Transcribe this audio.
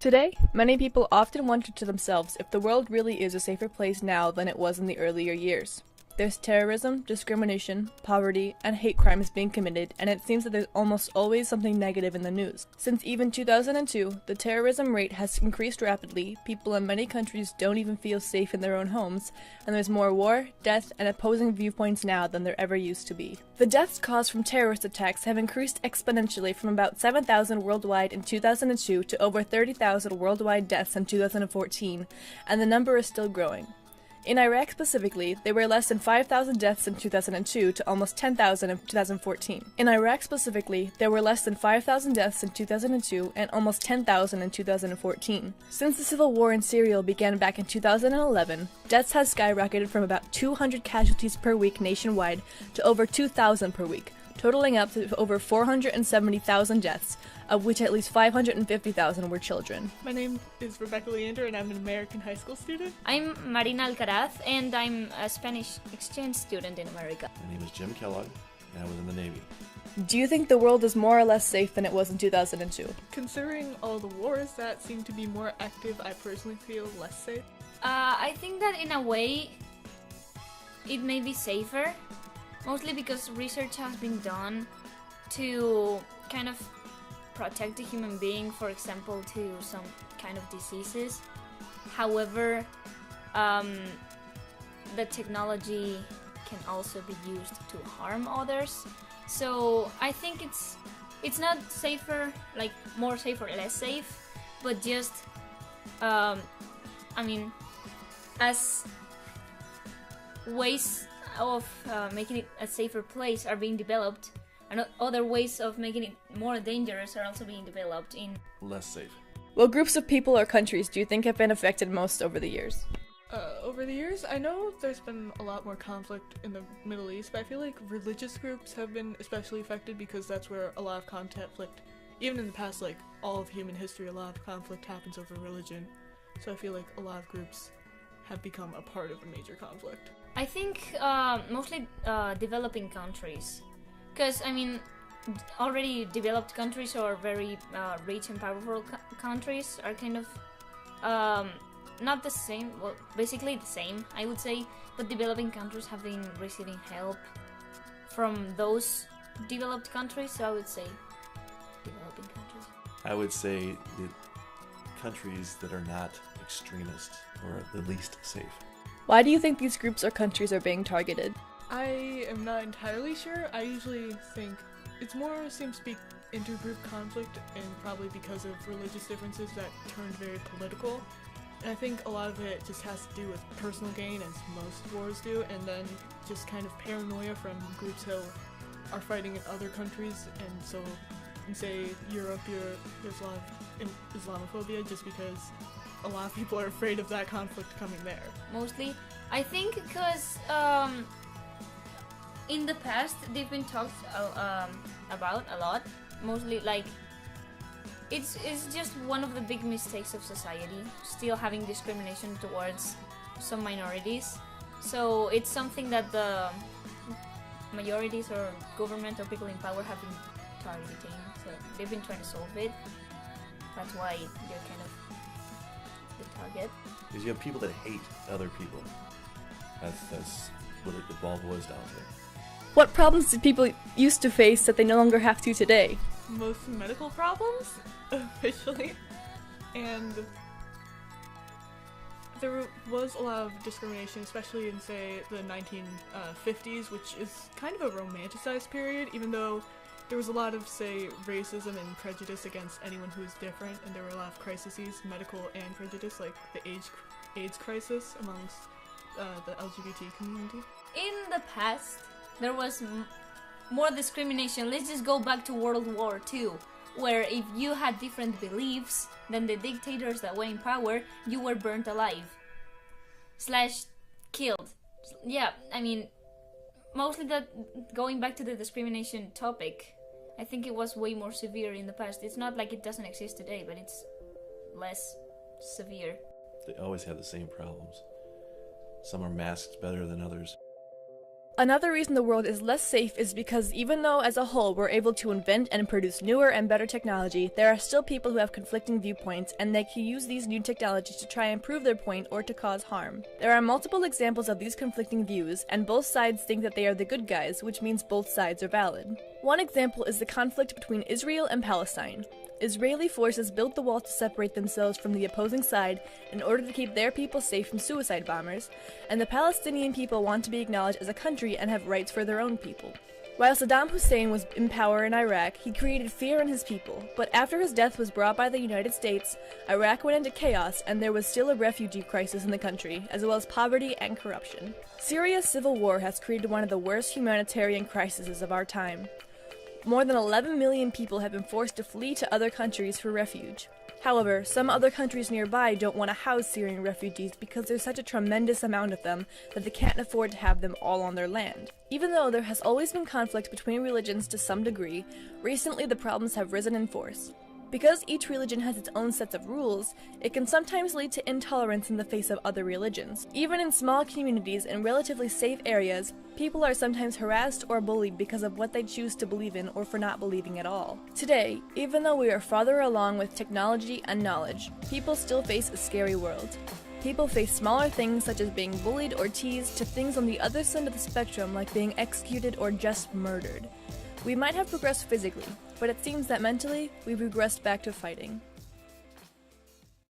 Today, many people often wonder to themselves if the world really is a safer place now than it was in the earlier years. There's terrorism, discrimination, poverty, and hate crimes being committed, and it seems that there's almost always something negative in the news. Since even 2002, the terrorism rate has increased rapidly, people in many countries don't even feel safe in their own homes, and there's more war, death, and opposing viewpoints now than there ever used to be. The deaths caused from terrorist attacks have increased exponentially from about 7,000 worldwide in 2002 to over 30,000 worldwide deaths in 2014, and the number is still growing. In Iraq specifically, there were less than 5,000 deaths in 2002 to almost 10,000 in 2014. In Iraq specifically, there were less than 5,000 deaths in 2002 and almost 10,000 in 2014. Since the civil war in Syria began back in 2011, deaths have skyrocketed from about 200 casualties per week nationwide to over 2,000 per week, totaling up to over 470,000 deaths, of which at least 550,000 were children. My name is Rebecca Leander, and I'm an American high school student. I'm Marina Alcaraz, and I'm a Spanish exchange student in America. My name is Jim Kellogg, and I was in the Navy. Do you think the world is more or less safe than it was in 2002? Considering all the wars that seem to be more active, I personally feel less safe. I think that in a way, it may be safer, mostly because research has been done to kind of protect the human being, for example, to some kind of diseases. However, the technology can also be used to harm others. So I think it's not safer, like more safe or less safe, but just, as ways of making it a safer place are being developed, and other ways of making it more dangerous are also being developed in Less safe. What groups of people or countries do you think have been affected most over the years? Over the years, I know there's been a lot more conflict in the Middle East, but I feel like religious groups have been especially affected because that's where a lot of conflict, even in the past, like all of human history, a lot of conflict happens over religion. So I feel like a lot of groups have become a part of a major conflict. I think mostly developing countries. Because, already developed countries or very rich and powerful countries are kind of not the same, well, basically the same, I would say, but developing countries have been receiving help from those developed countries, so I would say developing countries. I would say the countries that are not extremist or the least safe. Why do you think these groups or countries are being targeted? I am not entirely sure. I usually think it's more seems to be intergroup conflict, and probably because of religious differences that turned very political. And I think a lot of it just has to do with personal gain, as most wars do, and then just kind of paranoia from groups who are fighting in other countries. And so in, say, Europe, there's a lot of Islamophobia just because a lot of people are afraid of that conflict coming there. Mostly, I think because in the past they've been talked about a lot. Mostly, like it's just one of the big mistakes of society, still having discrimination towards some minorities. So it's something that the majorities or government or people in power have been targeting. So they've been trying to solve it. That's why they're kind of the target. Because you have people that hate other people. That's what it all boils down to. What problems did people used to face that they no longer have to today? Most medical problems, officially, and there was a lot of discrimination, especially in, say, the 1950s, which is kind of a romanticized period, even though there was a lot of, say, racism and prejudice against anyone who was different, and there were a lot of crises, medical and prejudice, like the AIDS crisis amongst the LGBT community. In the past, there was more discrimination. Let's just go back to World War II, where if you had different beliefs than the dictators that were in power, you were burnt alive / killed. Yeah, mostly that, going back to the discrimination topic, I think it was way more severe in the past. It's not like it doesn't exist today, but it's less severe. They always have the same problems. Some are masked better than others. Another reason the world is less safe is because even though as a whole we're able to invent and produce newer and better technology, there are still people who have conflicting viewpoints and they can use these new technologies to try and prove their point or to cause harm. There are multiple examples of these conflicting views, and both sides think that they are the good guys, which means both sides are valid. One example is the conflict between Israel and Palestine. Israeli forces built the wall to separate themselves from the opposing side in order to keep their people safe from suicide bombers, and the Palestinian people want to be acknowledged as a country and have rights for their own people. While Saddam Hussein was in power in Iraq, he created fear in his people, but after his death was brought by the United States, Iraq went into chaos and there was still a refugee crisis in the country, as well as poverty and corruption. Syria's civil war has created one of the worst humanitarian crises of our time. More than 11 million people have been forced to flee to other countries for refuge. However, some other countries nearby don't want to house Syrian refugees because there's such a tremendous amount of them that they can't afford to have them all on their land. Even though there has always been conflict between religions to some degree, recently the problems have risen in force. Because each religion has its own sets of rules, it can sometimes lead to intolerance in the face of other religions. Even in small communities in relatively safe areas, people are sometimes harassed or bullied because of what they choose to believe in or for not believing at all. Today, even though we are farther along with technology and knowledge, people still face a scary world. People face smaller things such as being bullied or teased to things on the other side of the spectrum like being executed or just murdered. We might have progressed physically, but it seems that mentally, we've regressed back to fighting.